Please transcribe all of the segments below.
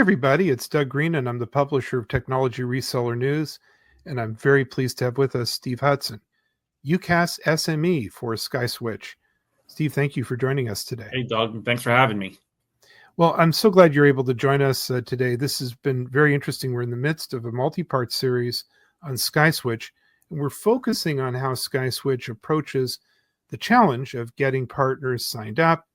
everybody. It's Doug Green, and I'm the publisher of Technology Reseller News. And I'm very pleased to have with us Steve Hudson, UCaaS SME for SkySwitch. Steve, thank you for joining us today. Hey, Doug. Thanks for having me. Well, I'm so glad you're able to join us today. This has been very interesting. We're in the midst of a multi-part series on SkySwitch, and we're focusing on how SkySwitch approaches the challenge of getting partners signed up,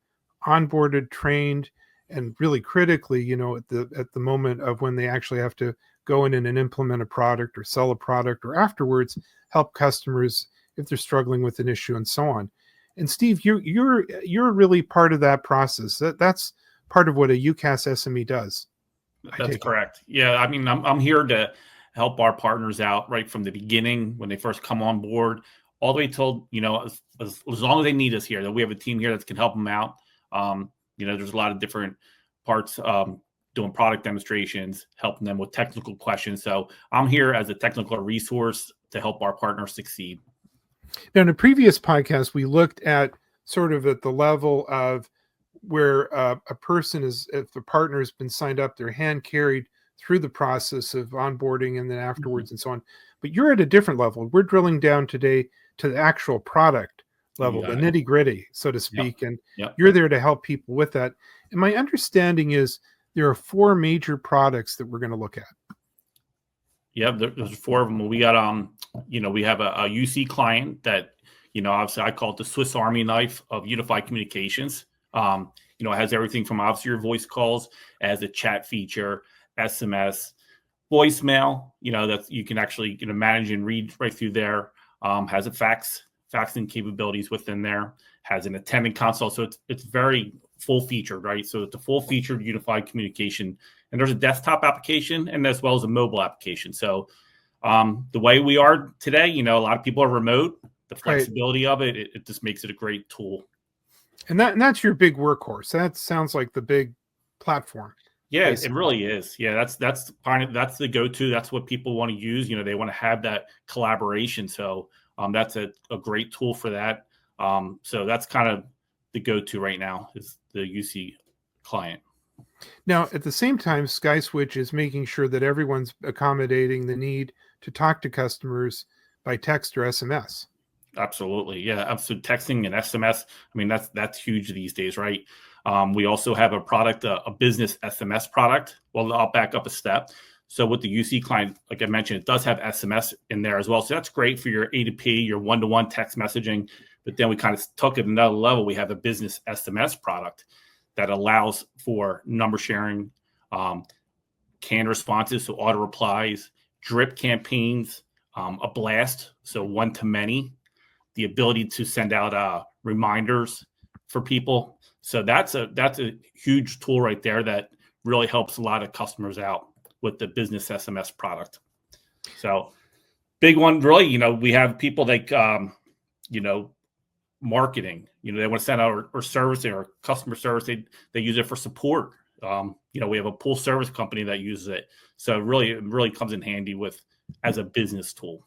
onboarded, trained, and really critically, at the moment of when they actually have to go in and implement a product or sell a product, or afterwards help customers if they're struggling with an issue and so on. And Steve, you're really part of that process. That's part of what a UCaaS SME does. That's correct. Yeah, I mean, I'm here to help our partners out right from the beginning when they first come on board, all the way till as long as they need us here. That we have a team here that can help them out. There's a lot of different parts doing product demonstrations, helping them with technical questions. So I'm here as a technical resource to help our partners succeed. Now, in a previous podcast, we looked at sort of at the level of where a person is, if the partner has been signed up, they're hand carried through the process of onboarding and then afterwards and so on. But you're at a different level. We're drilling down today to the actual product level, the nitty gritty, so to speak. And you're there to help people with that. And my understanding is there are 4 major products that we're going to look at. Yeah, there's 4 of them. We got, we have a UC client that, obviously I call it the Swiss Army knife of unified communications. It has everything from obviously your voice calls, as a chat feature, SMS, voicemail, that you can actually manage and read right through there. Has a faxing capabilities within there, has an attendant console. So it's very full featured, right? So it's a full featured unified communication, and there's a desktop application and as well as a mobile application. So the way we are today, a lot of people are remote. The flexibility of it just makes it a great tool. And that's your big workhorse. That sounds like the big platform. Yeah, basically. It really is. Yeah, that's the go-to. That's what people want to use. They want to have that collaboration. So that's a great tool for that. So that's kind of the go-to right now is the UC client. Now, at the same time, SkySwitch is making sure that everyone's accommodating the need to talk to customers by text or SMS. Absolutely. Yeah. Absolutely. Texting and SMS. I mean, that's huge these days, right? We also have a product, a business SMS product. Well, I'll back up a step. So with the UC client, like I mentioned, it does have SMS in there as well. So that's great for your A2P, your one-to-one text messaging. But then we kind of took it another level. We have a business SMS product that allows for number sharing, canned responses, so auto replies, drip campaigns, a blast, so one-to-many, the ability to send out reminders for people. So that's a huge tool right there that really helps a lot of customers out with the business SMS product. So big one, really, we have people like, marketing, they want to send out or servicing or customer service. They use it for support. We have a pool service company that uses it. So it really comes in handy as a business tool.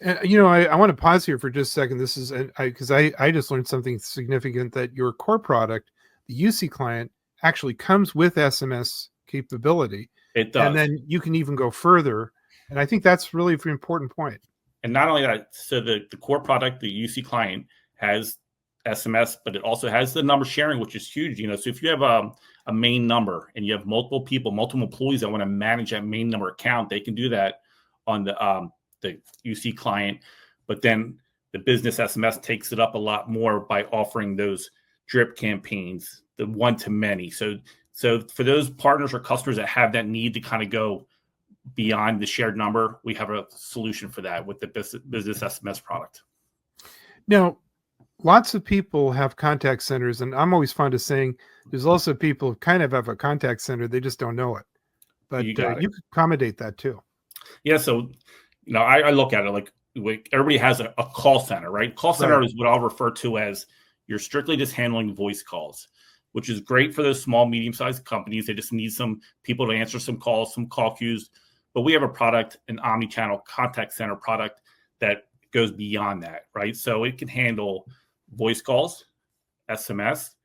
And, I want to pause here for just a second. This is because I just learned something significant, that your core product, the UC client, actually comes with SMS capability. It does. And then you can even go further. And I think that's really an important point. And not only that, so the core product, the UC client, has SMS, but it also has the number sharing, which is huge. So if you have a main number and you have multiple people, multiple employees that want to manage that main number account, they can do that on the UC client. But then the business SMS takes it up a lot more by offering those drip campaigns, the one-to-many. So for those partners or customers that have that need to kind of go beyond the shared number, we have a solution for that with the business SMS product. Now, lots of people have contact centers, and I'm always fond of saying there's also people who kind of have a contact center, they just don't know it. But you can accommodate that too. Yeah, so I look at it like everybody has a call center, right? Call center is what I'll refer to as you're strictly just handling voice calls, which is great for those small, medium-sized companies. They just need some people to answer some calls, some call queues. But we have a product, an omni-channel contact center product that goes beyond that, right? So it can handle voice calls, SMS,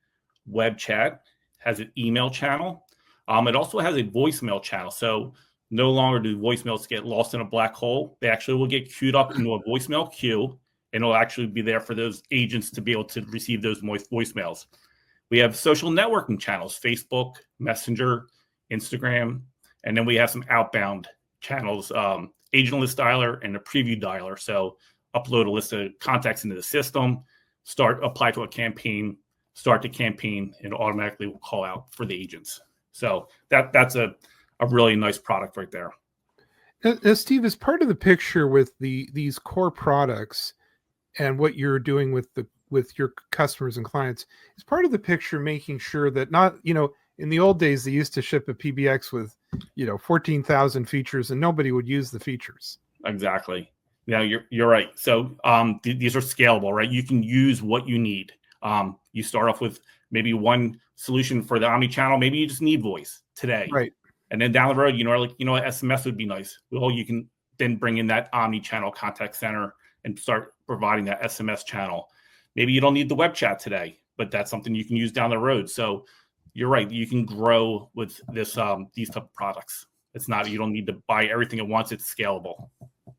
web chat, has an email channel, It also has a voicemail channel. So no longer do voicemails get lost in a black hole. They actually will get queued up into a voicemail queue, and it'll actually be there for those agents to be able to receive those voicemails. We have social networking channels, Facebook, Messenger, Instagram, and then we have some outbound channels, agent list dialer and a preview dialer. So upload a list of contacts into the system, apply to a campaign, start the campaign, and automatically will call out for the agents. So that's a really nice product right there. Steve, as part of the picture with these core products and what you're doing with your customers and clients, is part of the picture making sure that not, in the old days, they used to ship a PBX with, 14,000 features and nobody would use the features. Exactly. Yeah, you're right. So these are scalable, right? You can use what you need. You start off with maybe one solution for the omni-channel. Maybe you just need voice today. Right. And then down the road, SMS would be nice. Well, you can then bring in that omni-channel contact center and start providing that SMS channel. Maybe you don't need the web chat today, but that's something you can use down the road. So you're right. You can grow with these type of products. You don't need to buy everything at once. It's scalable.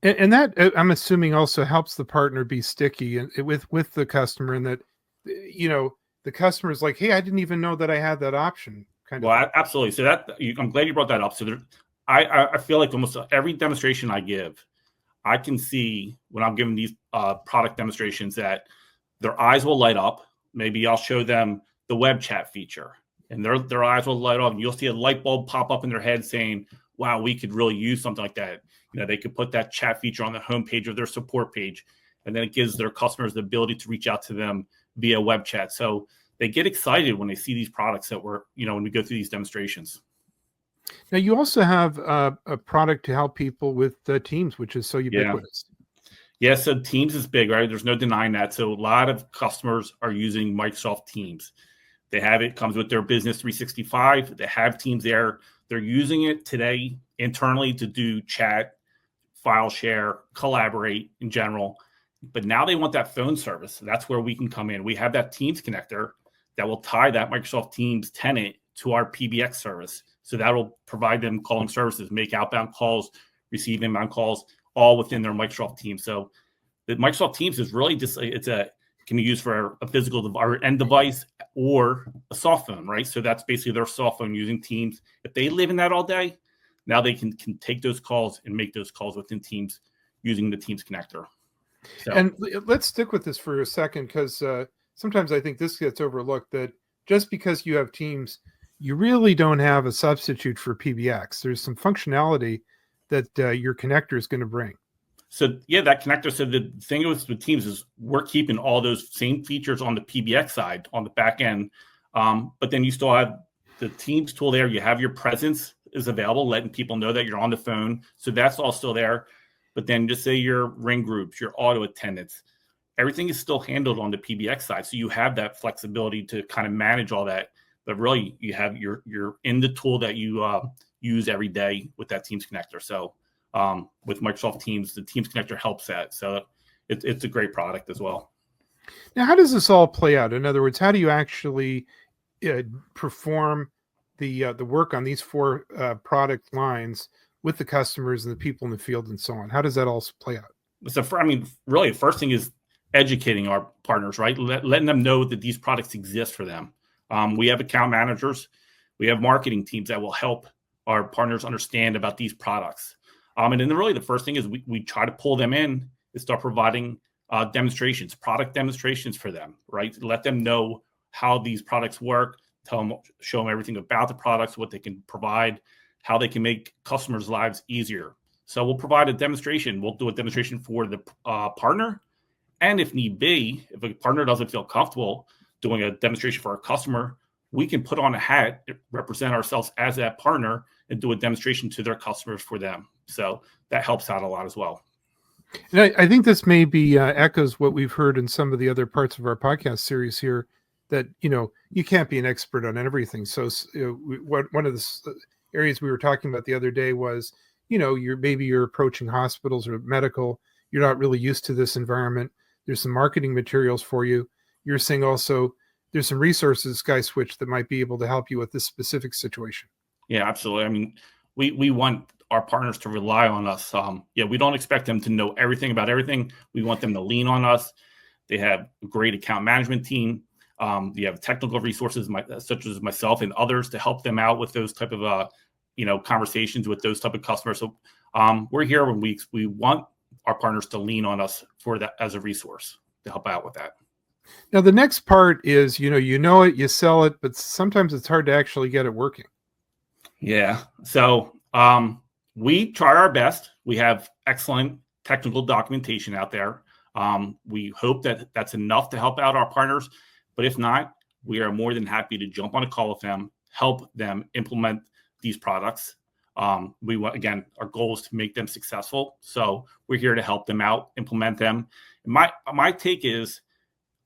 And that, I'm assuming, also helps the partner be sticky and with the customer, and that, the customer is like, hey, I didn't even know that I had that option. Absolutely. So I'm glad you brought that up. So I feel like almost every demonstration I give, I can see when I'm giving these product demonstrations that their eyes will light up. Maybe I'll show them the web chat feature, and their eyes will light up, and you'll see a light bulb pop up in their head saying, wow, we could really use something like that. They could put that chat feature on the homepage of their support page, and then it gives their customers the ability to reach out to them via web chat. So they get excited when they see these products that when we go through these demonstrations. Now, you also have a product to help people with Teams, which is so ubiquitous. Yeah, so Teams is big, right? There's no denying that. So a lot of customers are using Microsoft Teams. They have it, comes with their Business 365. They have Teams there. They're using it today internally to do chat, file share, collaborate in general. But now they want that phone service. That's where we can come in. We have that Teams connector that will tie that Microsoft Teams tenant to our PBX service. So that'll provide them calling services, make outbound calls, receive inbound calls, all within their Microsoft Teams. So the Microsoft Teams is really just can be used for a physical or end device or a soft phone, right? So that's basically their soft phone using Teams. If they live in that all day, now they can take those calls and make those calls within Teams using the Teams connector. So. And let's stick with this for a second, because sometimes I think this gets overlooked, that just because you have Teams, you really don't have a substitute for PBX. There's some functionality that your connector is going to bring. So yeah, that connector. So the thing with Teams is we're keeping all those same features on the PBX side on the back end, but then you still have the Teams tool there. You have your presence is available, letting people know that you're on the phone. So that's all still there. But then just say your ring groups, your auto attendants, everything is still handled on the PBX side. So you have that flexibility to kind of manage all that. But really, you have you're in the tool that you use every day with that Teams connector. So with Microsoft Teams, the Teams connector helps that. So it's a great product as well. Now, how does this all play out? In other words, how do you actually perform the work on these four product lines with the customers and the people in the field and so on? How does that all play out? So, really, the first thing is educating our partners, right? Letting them know that these products exist for them. We have account managers. We have marketing teams that will help our partners understand about these products. And then really the first thing is we try to pull them in and start providing demonstrations, product demonstrations for them, right? Let them know how these products work, show them everything about the products, what they can provide, how they can make customers' lives easier. So we'll provide a demonstration. We'll do a demonstration for the partner. And if need be, if a partner doesn't feel comfortable doing a demonstration for a customer, we can put on a hat, represent ourselves as that partner, and do a demonstration to their customers for them. So that helps out a lot as well. And I think this maybe echoes what we've heard in some of the other parts of our podcast series here, that, you can't be an expert on everything. So one of the areas we were talking about the other day was, you're approaching hospitals or medical. You're not really used to this environment. There's some marketing materials for you. You're saying also there's some resources, SkySwitch, that might be able to help you with this specific situation. Yeah, absolutely. I mean, we want our partners to rely on us. We don't expect them to know everything about everything. We want them to lean on us. They have a great account management team. You have technical resources such as myself and others to help them out with those type of conversations with those type of customers. So we're here when we want our partners to lean on us for that as a resource to help out with that. Now, the next part is, you know it, you sell it, but sometimes it's hard to actually get it working. Yeah. So we try our best. We have excellent technical documentation out there. We hope that that's enough to help out our partners. But if not, we are more than happy to jump on a call with them, help them implement these products. We want, again, our goal is to make them successful. So we're here to help them out, implement them. And my take is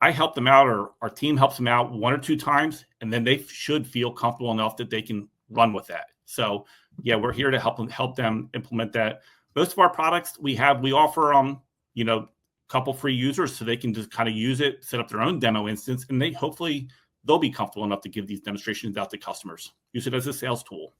I help them out, or our team helps them out 1 or 2 times, and then they should feel comfortable enough that they can run with that. So yeah, we're here to help them implement that. Most of our products we offer couple free users so they can just kind of use it, set up their own demo instance, and they'll be comfortable enough to give these demonstrations out to customers. Use it as a sales tool.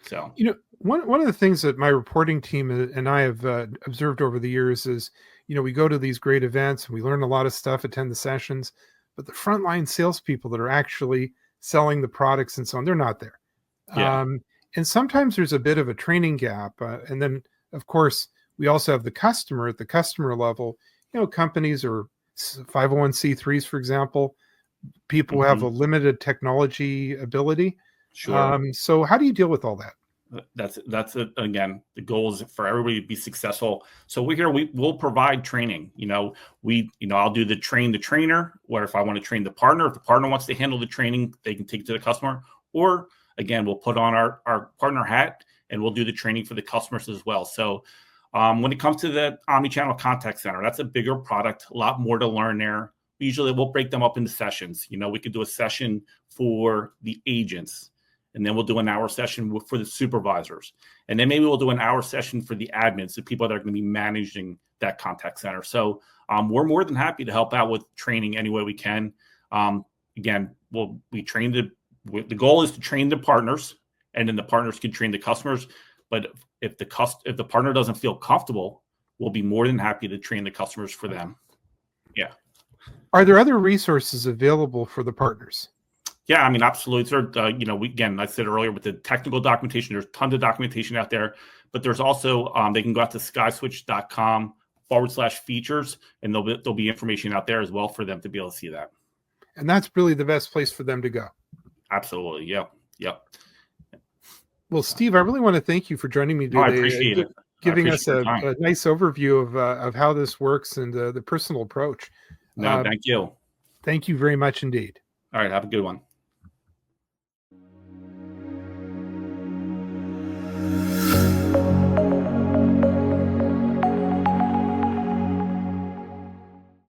So one of the things that my reporting team and I have observed over the years is, we go to these great events and we learn a lot of stuff, attend the sessions, but the frontline salespeople that are actually selling the products and so on, they're not there. Yeah. And sometimes there's a bit of a training gap. And then, of course, we also have the customer at the customer level, companies or 501c3s, for example, people who have a limited technology ability. Sure. So how do you deal with all that? That's it. Again, the goal is for everybody to be successful. So we'll provide training. I'll do the train the trainer, where if I want to train the partner, if the partner wants to handle the training, they can take it to the customer. Or again, we'll put on our partner hat and we'll do the training for the customers as well. So when it comes to the omnichannel contact center, that's a bigger product, a lot more to learn there. Usually we'll break them up into sessions. We could do a session for the agents, and then we'll do an hour session for the supervisors. And then maybe we'll do an hour session for the admins, the people that are going to be managing that contact center. So we're more than happy to help out with training any way we can. Again, we train the goal is to train the partners, and then the partners can train the customers. But if the partner doesn't feel comfortable, we'll be more than happy to train the customers for them. Yeah. Are there other resources available for the partners? Yeah, I mean, absolutely. I said earlier with the technical documentation, there's tons of documentation out there, but there's also, they can go out to skyswitch.com/features, and there'll be information out there as well for them to be able to see that. And that's really the best place for them to go. Absolutely. Yep. Well, Steve, I really want to thank you for joining me today. I appreciate it. Giving us a nice overview of how this works and the personal approach. No, thank you. Thank you very much indeed. All right. Have a good one.